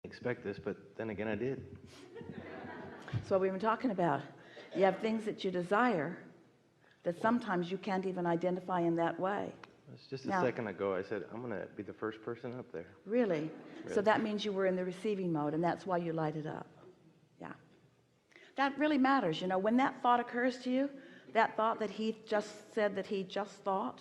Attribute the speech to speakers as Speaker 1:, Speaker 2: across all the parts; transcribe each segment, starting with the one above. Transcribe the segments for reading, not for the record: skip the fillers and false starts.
Speaker 1: expect this, but then again I did.
Speaker 2: That's what we've been talking about. You have things that you desire that sometimes you can't even identify in that way.
Speaker 1: It's just a second ago I said I'm gonna be the first person up there.
Speaker 2: Really? So that means you were in the receiving mode, and that's why you light it up. Yeah, that really matters. You know, when that thought occurs to you, that thought that he just said that he just thought,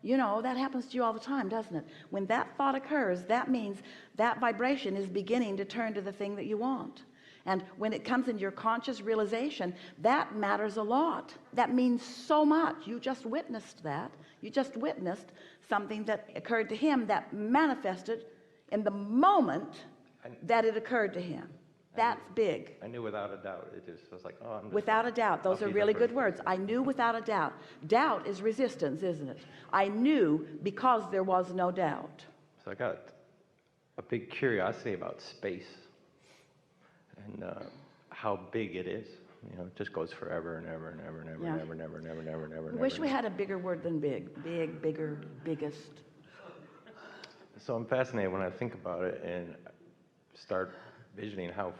Speaker 2: you know, that happens to you all the time, doesn't it? When that thought occurs, that means that vibration is beginning to turn to the thing that you want. And when it comes into your conscious realization, that matters a lot. That means so much. You just witnessed that. You just witnessed something that occurred to him that manifested in the moment that it occurred to him. That's big.
Speaker 1: I knew without a doubt. It just was like, oh, I'm just
Speaker 2: without a doubt. Those are really good words. I knew without a doubt. Doubt is resistance, isn't it? I knew because there was no doubt.
Speaker 1: So I got a big curiosity about space and how big it is. You know, it just goes forever and ever and ever and ever and ever and ever and ever and ever and ever.
Speaker 2: I wish we had a bigger word than big. Big, bigger, biggest.
Speaker 1: So I'm fascinated when I think about it and start visioning how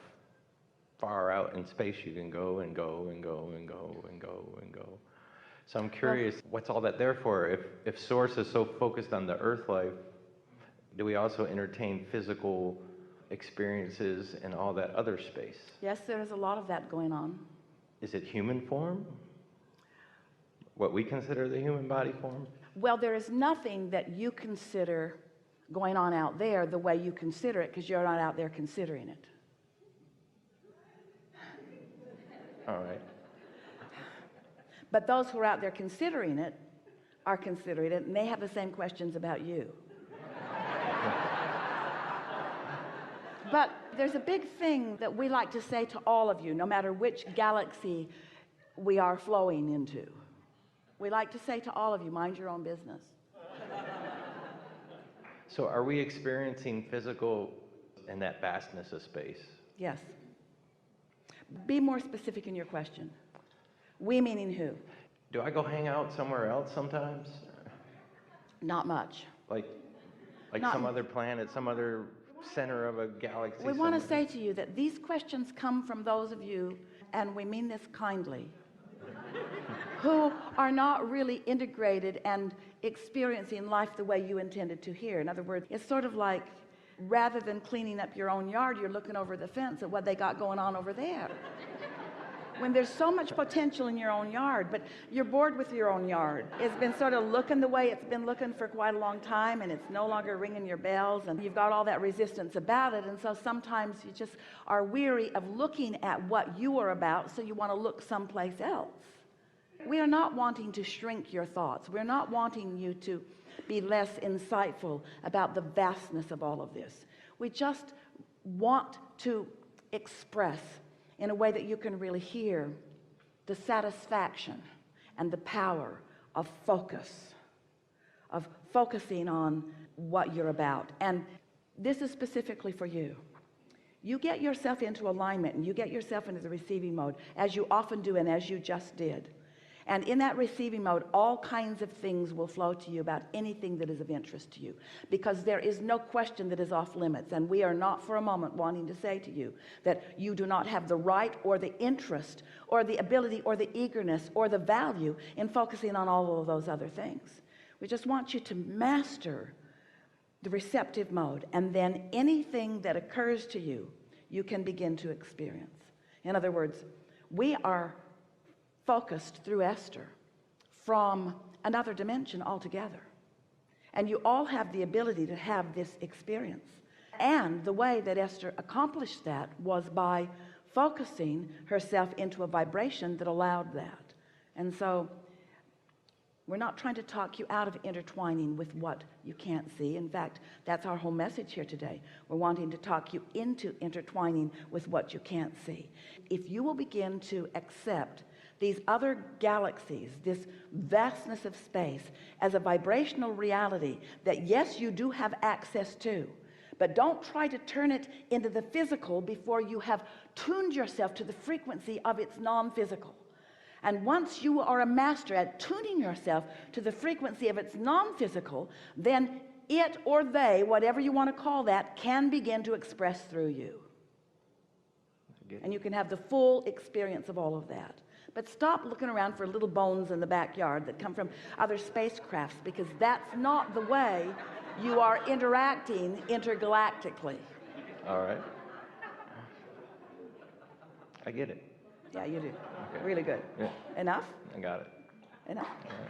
Speaker 1: far out in space you can go and go and go and go and go and go. So I'm curious, what's all that there for? If Source is so focused on the earth life, do we also entertain physical experiences and all that other space?
Speaker 2: Yes, there's a lot of that going on.
Speaker 1: Is it human form? What we consider the human body form?
Speaker 2: Well, there is nothing that you consider going on out there the way you consider it, because you're not out there considering it.
Speaker 1: All right.
Speaker 2: But those who are out there considering it are considering it, and they have the same questions about you. But there's a big thing that we like to say to all of you, no matter which galaxy we are flowing into. We like to say to all of you, mind your own business.
Speaker 1: So are we experiencing physical in that vastness of space?
Speaker 2: Yes. Be more specific in your question. We meaning who?
Speaker 1: Do I go hang out somewhere else sometimes?
Speaker 2: Not much.
Speaker 1: Like some other planet, some other center of a galaxy?
Speaker 2: We want to say to you that these questions come from those of you, and we mean this kindly, who are not really integrated and experiencing life the way you intended to here. In other words, it's sort of like rather than cleaning up your own yard, you're looking over the fence at what they got going on over there. When there's so much potential in your own yard, but you're bored with your own yard. It's been sort of looking the way it's been looking for quite a long time, and it's no longer ringing your bells, and you've got all that resistance about it. And so sometimes you just are weary of looking at what you are about, so you want to look someplace else. We are not wanting to shrink your thoughts. We're not wanting you to be less insightful about the vastness of all of this. We just want to express in a way that you can really hear the satisfaction and the power of focus, of focusing on what you're about. And this is specifically for you. You get yourself into alignment and you get yourself into the receiving mode, as you often do and as you just did. And in that receiving mode, all kinds of things will flow to you about anything that is of interest to you, because there is no question that is off limits. And we are not for a moment wanting to say to you that you do not have the right or the interest or the ability or the eagerness or the value in focusing on all of those other things. We just want you to master the receptive mode, and then anything that occurs to you, you can begin to experience. In other words, we are focused through Esther from another dimension altogether, and you all have the ability to have this experience. And the way that Esther accomplished that was by focusing herself into a vibration that allowed that. And so we're not trying to talk you out of intertwining with what you can't see. In fact, that's our whole message here today. We're wanting to talk you into intertwining with what you can't see. If you will begin to accept these other galaxies, this vastness of space, as a vibrational reality that yes, you do have access to, but don't try to turn it into the physical before you have tuned yourself to the frequency of its non-physical. And once you are a master at tuning yourself to the frequency of its non-physical, then it or they, whatever you want to call that, can begin to express through you. And you can have the full experience of all of that. But stop looking around for little bones in the backyard that come from other spacecrafts, because that's not the way you are interacting intergalactically.
Speaker 1: All right. I get it.
Speaker 2: Yeah, you do.
Speaker 1: Okay.
Speaker 2: Really good.
Speaker 1: Yeah.
Speaker 2: Enough?
Speaker 1: I got it.
Speaker 2: Enough.
Speaker 1: All right.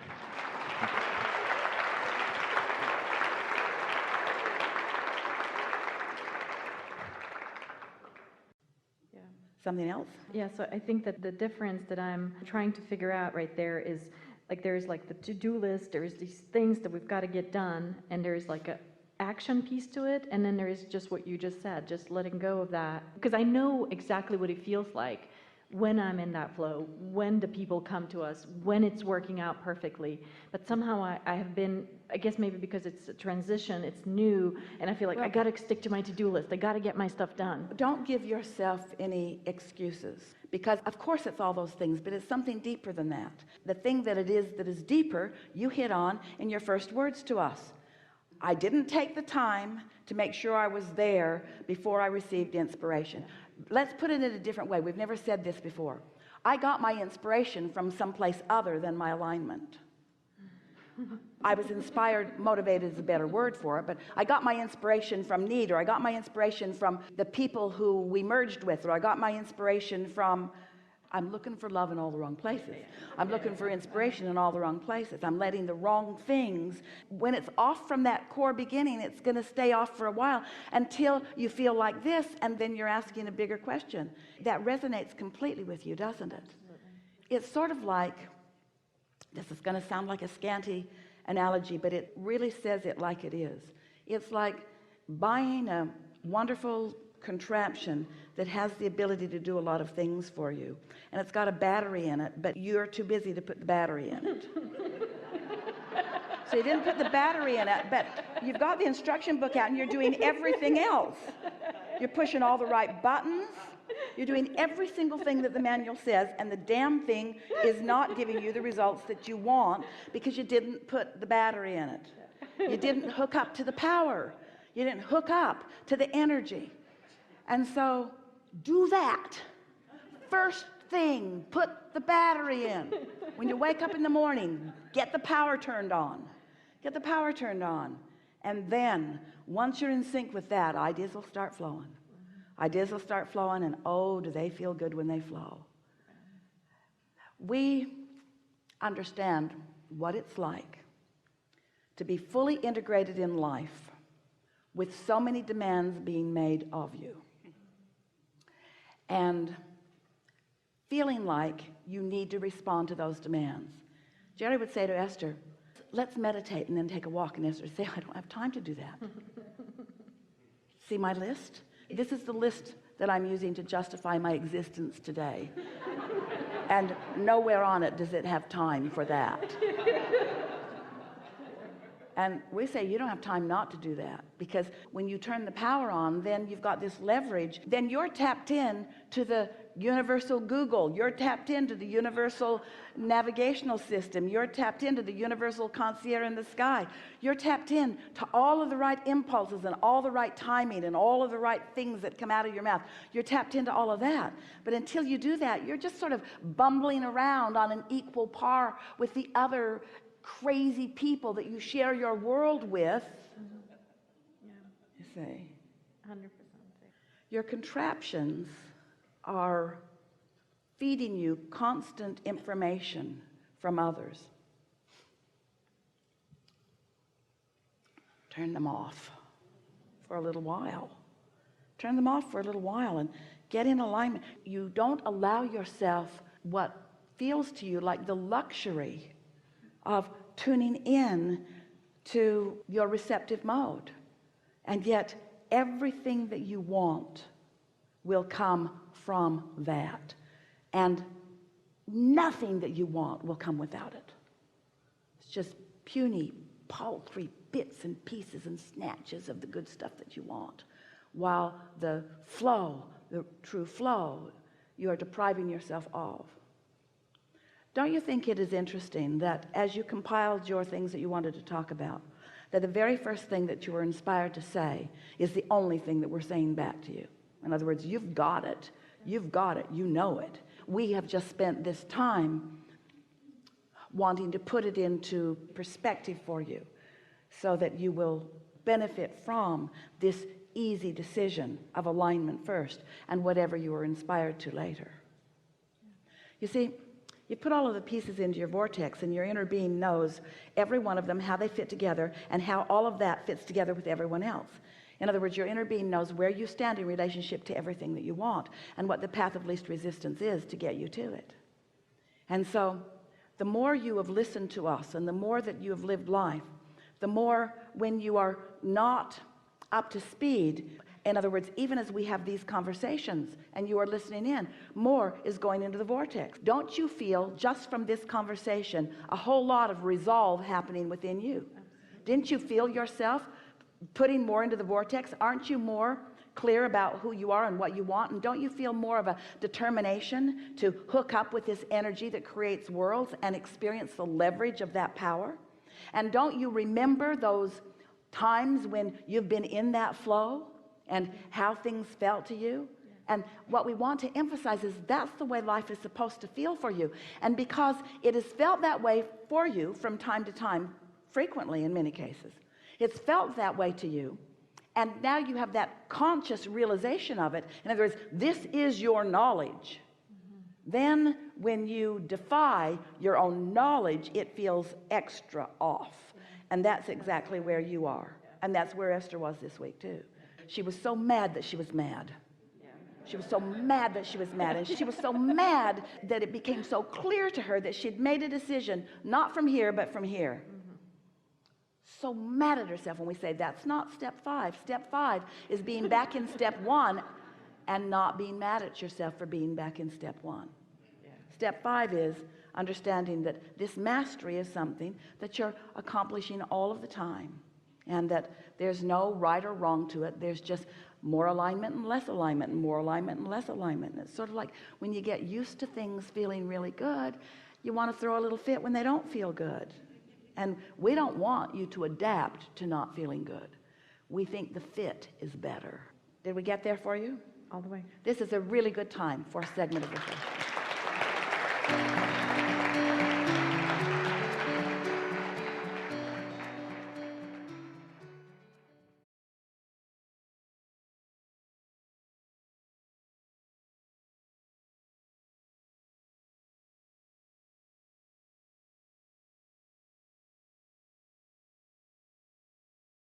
Speaker 3: Yeah.
Speaker 2: Something else?
Speaker 3: Yeah, so I think that the difference that I'm trying to figure out right there is, like, there's like the to-do list, there's these things that we've got to get done, and there's like a action piece to it, and then there is just what you just said, just letting go of that. Because I know exactly what it feels like when I'm in that flow, when the people come to us, when it's working out perfectly. But somehow I have been, I guess maybe because it's a transition, it's new, and I feel like I got to stick to my to-do list. I got to get my stuff done.
Speaker 2: Don't give yourself any excuses, because of course it's all those things, but it's something deeper than that. The thing that is deeper, you hit on in your first words to us. I didn't take the time to make sure I was there before I received inspiration. Let's put it in a different way. We've never said this before. I got my inspiration from someplace other than my alignment. I was inspired, motivated is a better word for it, but I got my inspiration from need, or I got my inspiration from the people who we merged with, or I got my inspiration from, I'm looking for love in all the wrong places. I'm looking for inspiration in all the wrong places. I'm letting the wrong things, when it's off from that core beginning, it's going to stay off for a while until you feel like this, and then you're asking a bigger question. That resonates completely with you, doesn't it? It's sort of like, this is going to sound like a scanty analogy, but it really says it like it is. It's like buying a wonderful contraption that has the ability to do a lot of things for you, and it's got a battery in it, but you're too busy to put the battery in it. So you didn't put the battery in it, but you've got the instruction book out and you're doing everything else. You're pushing all the right buttons, you're doing every single thing that the manual says, and the damn thing is not giving you the results that you want because you didn't put the battery in it. You didn't hook up to the power. You didn't hook up to the energy. And so do that. First thing, put the battery in. When you wake up in the morning, get the power turned on. Get the power turned on. And then, once you're in sync with that, ideas will start flowing. Ideas will start flowing, and oh, do they feel good when they flow. We understand what it's like to be fully integrated in life with so many demands being made of you, and feeling like you need to respond to those demands. Jerry would say to Esther, let's meditate and then take a walk. And Esther would say, I don't have time to do that. See my list? This is the list that I'm using to justify my existence today. And nowhere on it does it have time for that. And we say you don't have time not to do that, because when you turn the power on, then you've got this leverage. Then you're tapped in to the universal Google. You're tapped into the universal navigational system. You're tapped into the universal concierge in the sky. You're tapped in to all of the right impulses and all the right timing and all of the right things that come out of your mouth. You're tapped into all of that. But until you do that, you're just sort of bumbling around on an equal par with the other crazy people that you share your world with.
Speaker 3: Yeah.
Speaker 2: You see,
Speaker 3: 100%.
Speaker 2: your contraptions are feeding you constant information from others. Turn them off for a little while. Turn them off for a little while and get in alignment. You don't allow yourself what feels to you like the luxury of tuning in to your receptive mode. And yet everything that you want will come from that. And nothing that you want will come without it. It's just puny, paltry bits and pieces and snatches of the good stuff that you want. While the flow, the true flow, you are depriving yourself of. Don't you think it is interesting that as you compiled your things that you wanted to talk about, that the very first thing that you were inspired to say is the only thing that we're saying back to you. In other words, you've got it, you know it. We have just spent this time wanting to put it into perspective for you so that you will benefit from this easy decision of alignment first and whatever you are inspired to later. You see, you put all of the pieces into your vortex, and your inner being knows every one of them, how they fit together, and how all of that fits together with everyone else. In other words, your inner being knows where you stand in relationship to everything that you want and what the path of least resistance is to get you to it. And so the more you have listened to us and the more that you have lived life, the more when you are not up to speed, in other words, even as we have these conversations and you are listening in, more is going into the vortex. Don't you feel just from this conversation a whole lot of resolve happening within you? Didn't you feel yourself putting more into the vortex? Aren't you more clear about who you are and what you want? And don't you feel more of a determination to hook up with this energy that creates worlds and experience the leverage of that power? And don't you remember those times when you've been in that flow and how things felt to you? And what we want to emphasize is that's the way life is supposed to feel for you. And because it has felt that way for you from time to time, frequently in many cases, it's felt that way to you, and now you have that conscious realization of it. In other words, this is your knowledge. Then when you defy your own knowledge, it feels extra off. And that's exactly where you are. And that's where Esther was this week too. She was so mad that she was mad. She was so mad that she was mad. And she was so mad that it became so clear to her that she'd made a decision, not from here, but from here. So mad at herself when we say that's not step 5. Step 5 is being back in step 1 and not being mad at yourself for being back in step 1. Step 5 is understanding that this mastery is something that you're accomplishing all of the time, and that there's no right or wrong to it. There's just more alignment and less alignment and more alignment and less alignment. And it's sort of like when you get used to things feeling really good, you want to throw a little fit when they don't feel good. And we don't want you to adapt to not feeling good. We think the fit is better. Did we get there for you?
Speaker 3: All the way.
Speaker 2: This is a really good time for a segment of reflection.